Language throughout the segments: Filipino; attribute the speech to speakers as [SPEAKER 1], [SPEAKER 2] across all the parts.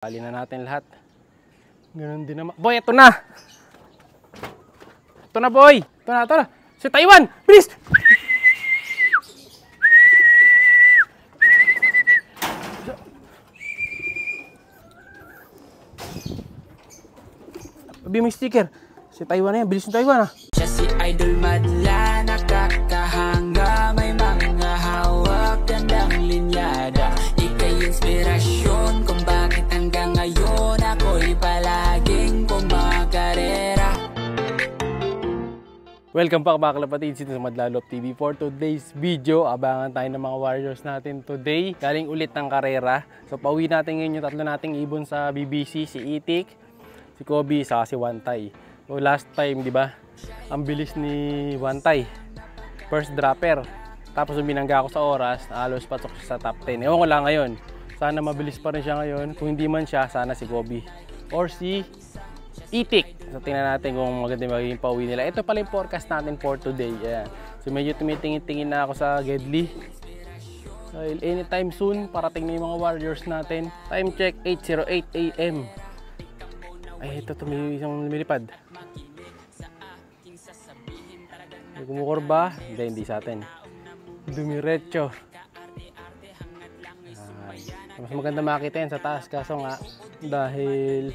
[SPEAKER 1] Pali na natin lahat. Ganun din naman. Boy, ito na! Ito na, boy! Ito na. Si Taiwan! Bilis! Sabi mo yung sticker. Si Taiwan na yan. Bilis yung Taiwan, ha?
[SPEAKER 2] Siya si Idol Madla, nakakahanga, may mga hawak, gandang linyada. Ika'y inspirasyon kung bakit hanggang ngayon ako'y palaging kumakarera.
[SPEAKER 1] Welcome back mga kalapatid, dito sa Madlalop TV. For today's video, abangan tayo ng mga warriors natin today. Galing ulit ng karera. So pauwi natin ngayon yung tatlo nating ibon sa BBC, si Itik, si Kobe, saka si Wantay. So last time, di ba, ang bilis ni Wantay. First dropper. Tapos binangga ako sa oras, halos pasok siya sa top 10. Ewan ko lang ngayon. Sana mabilis pa rin siya ngayon. Kung hindi man siya, sana si Kobe. Or si Itik. So tingnan natin kung maganda magiging pauwi nila. Ito pala yung forecast natin for today. Ayan. So medyo tumitingin-tingin na ako sa Gedli. Dahil anytime soon, parating na yung mga warriors natin. Time check, 8:08 AM. Ay, ito may isang lumilipad. May kumukurba. Hindi sa atin. Dumiretso. Mas maganda makita yan sa taas. Kaso nga, dahil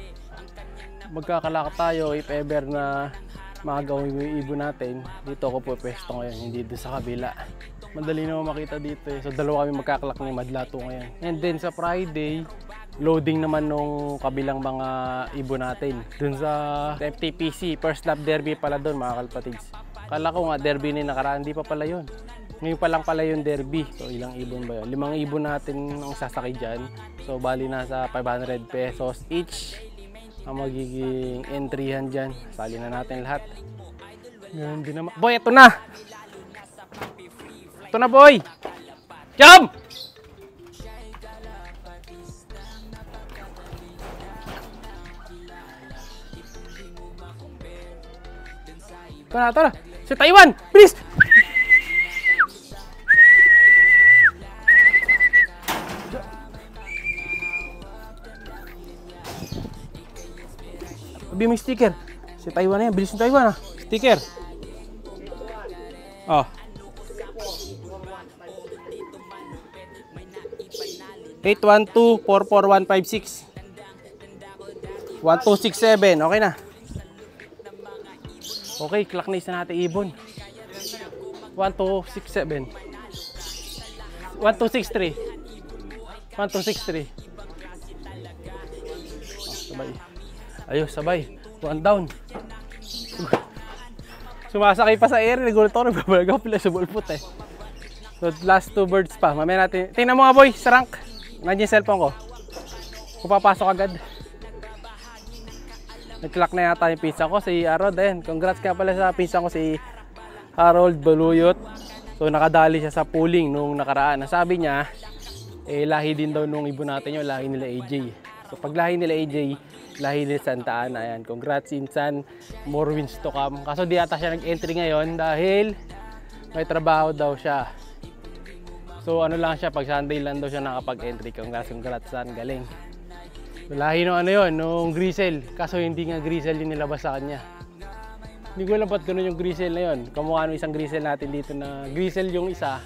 [SPEAKER 1] magkakalakot tayo if ever na makagawin yung ibon natin, dito ako pwesto ngayon, hindi doon sa kabila. Madali naman makita dito eh. So dalawa kami magkakalak ni Madlato ngayon. And then sa Friday, loading naman nung kabilang mga ibon natin. Doon sa FTPC, first lap derby pala doon mga kalpatids. Kala ko nga derby na nakaraan, hindi pa pala yun. Ngayon pa lang pala yung derby. So ilang ibon ba yun? 5 ibon natin ang sasakay dyan. So bali nasa 500 pesos each ang magiging entryhan dyan. Sali na natin lahat. Ganun din naman. Boy, ito na! Ito na, boy! Jump! Ito na! Si Taiwan! Bilis! Sabi mo yung sticker. Si Taiwan na yan. Bilis yung Taiwan, ha? Sticker. Oh. 812-44156. 1267. Okay na. Okay, clock na isa natin ibon. 1267. 1263. 1263. Sabay. Ayos, sabay. One down. Sumasakay pa sa air. Nagulat ako. Nagbabalag ako pala sa ballfoot eh. So, last 2 birds pa. Mamaya natin. Tingnan mo nga boy, sa rank. Nandiyan yung cellphone ko. Kung papasok agad. Nag-clock na yata yung pinsan ko, si Harold. Ayan, congrats ka pala sa pinsan ko, si Harold Baluyot. So, nakadali siya sa pooling nung nakaraan. Nasabi niya, lahi din daw nung ibon natin yung lahi nila AJ. So pag lahi nila AJ, lahi nila Santa Ana. Ayan, congrats Insan, more wins to come. Kaso di ata siya nag-entry ngayon dahil may trabaho daw siya. So ano lang siya, pag Sunday lang daw siya nakapag-entry. Congrats San, galing. So, lahi nung ano yun, nung Grisel. Kaso hindi nga Grisel yung nilabas sa kanya. Hindi ko alam ba't ganun yung Grisel na yun. Kamukha nung isang Grisel natin dito na Grisel yung isa.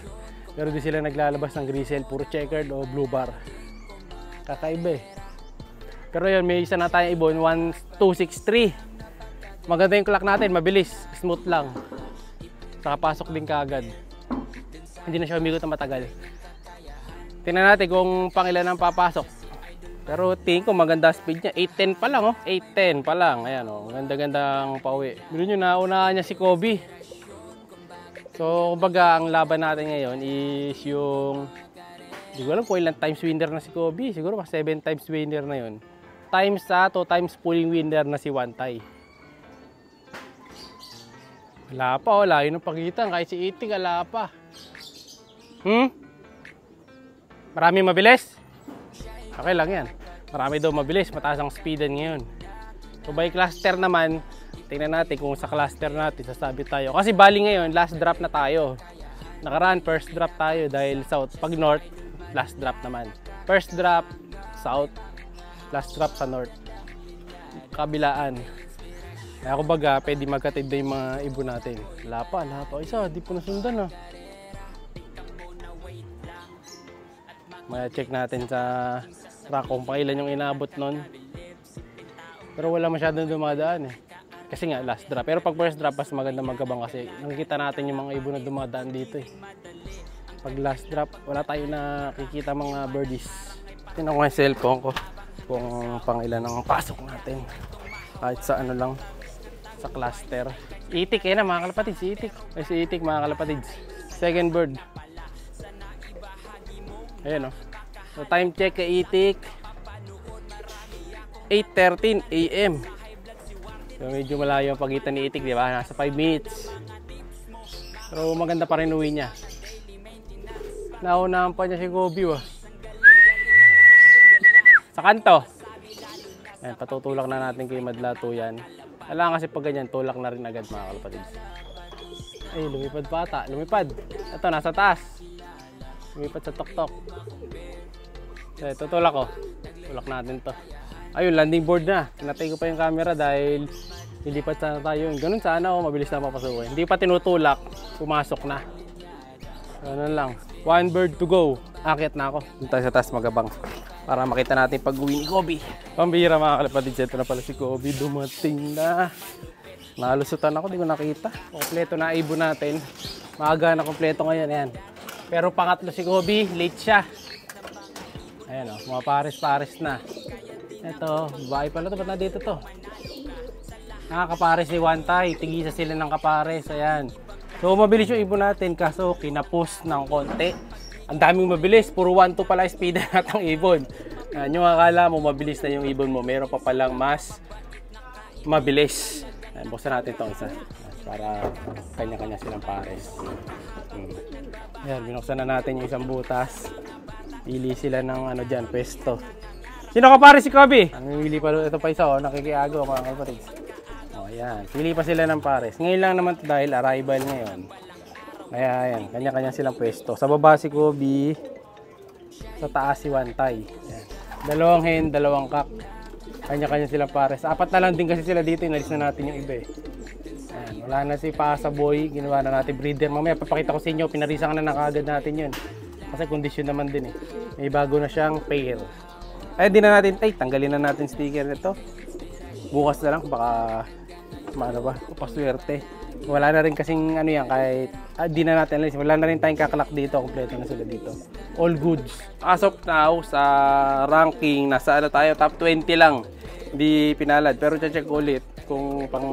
[SPEAKER 1] Pero di sila naglalabas ng Grisel, puro checkered o blue bar. Kakaiba eh. Pero yun, may isa na tayong ibon, 1263. Maganda yung clock natin, mabilis, smooth lang. Saka pasok din kaagad. Hindi na siya umigot na matagal. Tingnan natin kung pangilan ang papasok. Pero tingin ko maganda speed niya, 810 pa lang oh. 810 pa lang, ayan oh, ganda-gandang pauwi. Bilo nyo, naunahan niya si Kobe. So, kumbaga, ang laban natin ngayon is yung... Hindi ko alam kung ilang times winner na si Kobe. Siguro pa 7 times winner na yun. Times sa 2 times pulling winner na si Wantay. Wala pa, wala. Yun ang pagitan. Kahit si Itik, wala pa. Marami mabilis? Okay lang yan. Marami daw mabilis. Mataas ang speedan ngayon. So by cluster naman, tingnan natin kung sa cluster natin sasabi tayo. Kasi bali ngayon, last drop na tayo. Nakaraan, first drop tayo dahil south. Pag north, last drop naman. First drop, south. Last drop sa north. Kabilaan. Kaya kumbaga, pwede magkatid na yung mga ibon natin. Wala pa. Isa, di po nasundan ah. Check natin sa track kung pangilan yung inaabot nun. Pero wala masyadong dumadaan eh. Kasi nga, last drop. Pero pag first drop, mas maganda magkabang kasi nakikita natin yung mga ibon na dumadaan dito eh. Pag last drop, wala tayo nakikita mga birdies. Tingnan ko yung cellphone ko kung pangilan ang pasok natin. Kahit sa ano lang, sa cluster. Itik na mga kalapatids, itik. Ay si itik mga kalapatids. Second bird. Ayan o. So time check kay itik. 8:13 AM. So medyo malayo ang pagitan ni itik, di ba? Nasa 5 minutes. Pero maganda pa rin uwi niya. Naunahan pa niya si Gobi ah. Sa kanto. Ayan, patutulak na natin kay Madlato yan. Alam kasi pag ganyan, tulak na rin agad mga kalapatids. Ay, lumipad pa ata. Lumipad. Ito, nasa taas. Lumipad sa tok-tok. Okay, tutulak ko. Tulak natin to. Ayun, landing board na. Pinatay ko pa yung camera dahil lilipat sana tayo. Ganun sana ako, mabilis na mapasukin. Hindi pa tinutulak, pumasok na. Ganun lang. One bird to go. Akit na ako. Doon tayo sa taas magabang. Para makita natin pag-uwi ni Gobi. Pambihira mga kalapatids. Ito na pala si Gobi. Dumating na. Nalusutan ako, di ko nakita. Kompleto na ibon natin. Maaga na kompleto ngayon. Ayan. Pero pangatlo si Gobi, late siya. Ayan o, mga pares-pares na. Ito, bahay pala ito. Ba't na dito to? Nakakapares si Wantay. Tigisa sila ng kapares. Ayan. So, mabilis yung ibon natin. Kaso, kinapos ng konti. Ang daming mabilis. Puro 1-2 pala speed natang ibon. Ayan, yung akala mo mabilis na yung ibon mo. Meron pa palang mas mabilis. Ayan, buksan natin itong isa. Para kanya-kanya silang pares. Ayan, binuksan na natin yung isang butas. Pili sila ng ano dyan, pwesto. Sino ka pare si Gobi? Namimili pa ito pa isa, oh, nakikiago mga kapatids. Oh, ayan. Pili pa sila ng pares. Ngayon lang naman dahil arrival ngayon. Kaya ayan, kanya-kanya silang pwesto. Sa baba si Gobi, sa taas si Wantay. Ayan. Dalawang hen, dalawang kak. Kanya-kanya silang pares. Apat na lang din kasi sila dito, inalis na natin yung iba eh. Ayan, wala na si Pasa Boy, ginawa na natin breeder. Mamaya papakita ko sa inyo, pinarisan na nakagad natin yun. Kasi kondisyon naman din eh. May bago na siyang pair. Ay, di na natin, tanggalin na natin sticker nito. Bukas na lang, baka, maano ba, paswerte. Wala na rin kasing ano yan, kahit, di na natin alis. Wala na rin tayong kakalak dito, kompleto na sila dito. All goods. As of now, sa ranking, nasa ano tayo, top 20 lang. Hindi pinalad, pero check ulit kung pang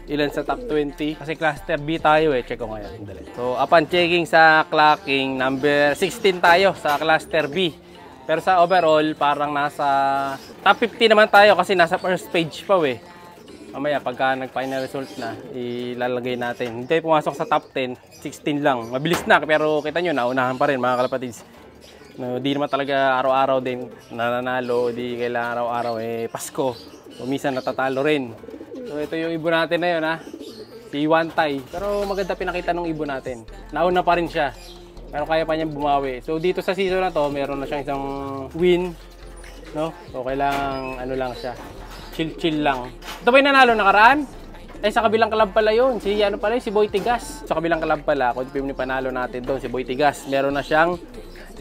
[SPEAKER 1] ilan sa top 20. Kasi cluster B tayo eh, check ko ngayon. So, upon checking sa clocking, number 16 tayo sa cluster B. Pero sa overall, parang nasa top 50 naman tayo kasi nasa first page pa eh. Mamaya, pagka nag-final result na, ilalagay natin. Hindi pumasok sa top 10, 16 lang. Mabilis na, pero kita nyo, naunahan pa rin mga kalapatids. No, di naman talaga araw-araw din nananalo, di kailangan araw-araw eh Pasko. O minsan natatalo rin. So ito yung ibon natin na yun ha. Si Wantay. Pero maganda pinakita ng ibon natin. Nauna pa rin siya. Pero kaya pa niyang bumawi. So dito sa season na to, meron na siyang isang win. No? So kailangan ano lang siya. Chill lang. Ito ba yung nanalo nakaraan? Eh sa kabilang club pala yun. Si ano pala yun? Si Boy Tigas. Sa kabilang club pala, kung yung panalo natin doon, si Boy Tigas. Meron na siyang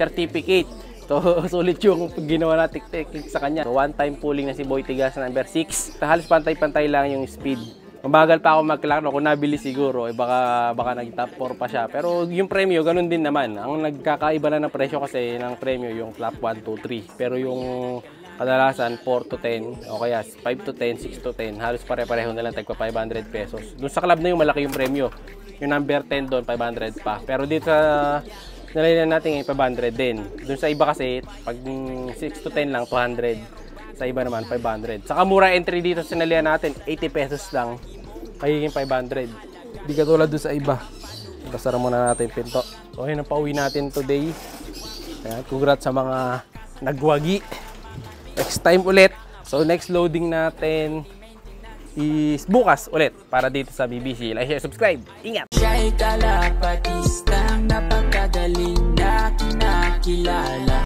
[SPEAKER 1] certificate. So, sulit yung ginawa na technique sa kanya. So, one-time pulling na si Boy Tigas na number 6. Halos pantay-pantay lang yung speed. Mabagal pa ako mag-clock. Kung nabili siguro, eh, baka nag-top 4 pa siya. Pero yung premyo, ganun din naman. Ang nagkakaiba na ng presyo kasi ng premyo, yung flap 1, 2, 3. Pero yung kadalasan 4 to 10 o kaya 5 to 10, 6 to 10. Halos pare-pareho na lang tagpa 500 pesos. Doon sa club na yung malaki yung premyo. Yung number 10 doon, 500 pa. Pero dito sa nalainan natin 500 din. Doon sa iba kasi, pag 6 to 10 lang, 200. Sa iba naman, 500. Saka mura entry dito sa nalihan natin, 80 pesos lang. Kayiging 500. Di katulad doon sa iba. Basara muna natin yung pinto. So, yun ang pauwi natin today. Ayan, congrats sa mga nagwagi. Next time ulit. So, next loading natin is bukas ulit para dito sa BBC. Like, share, subscribe. Ingat!
[SPEAKER 2] Siya'y kalapatistang napakagaling na kinakilala.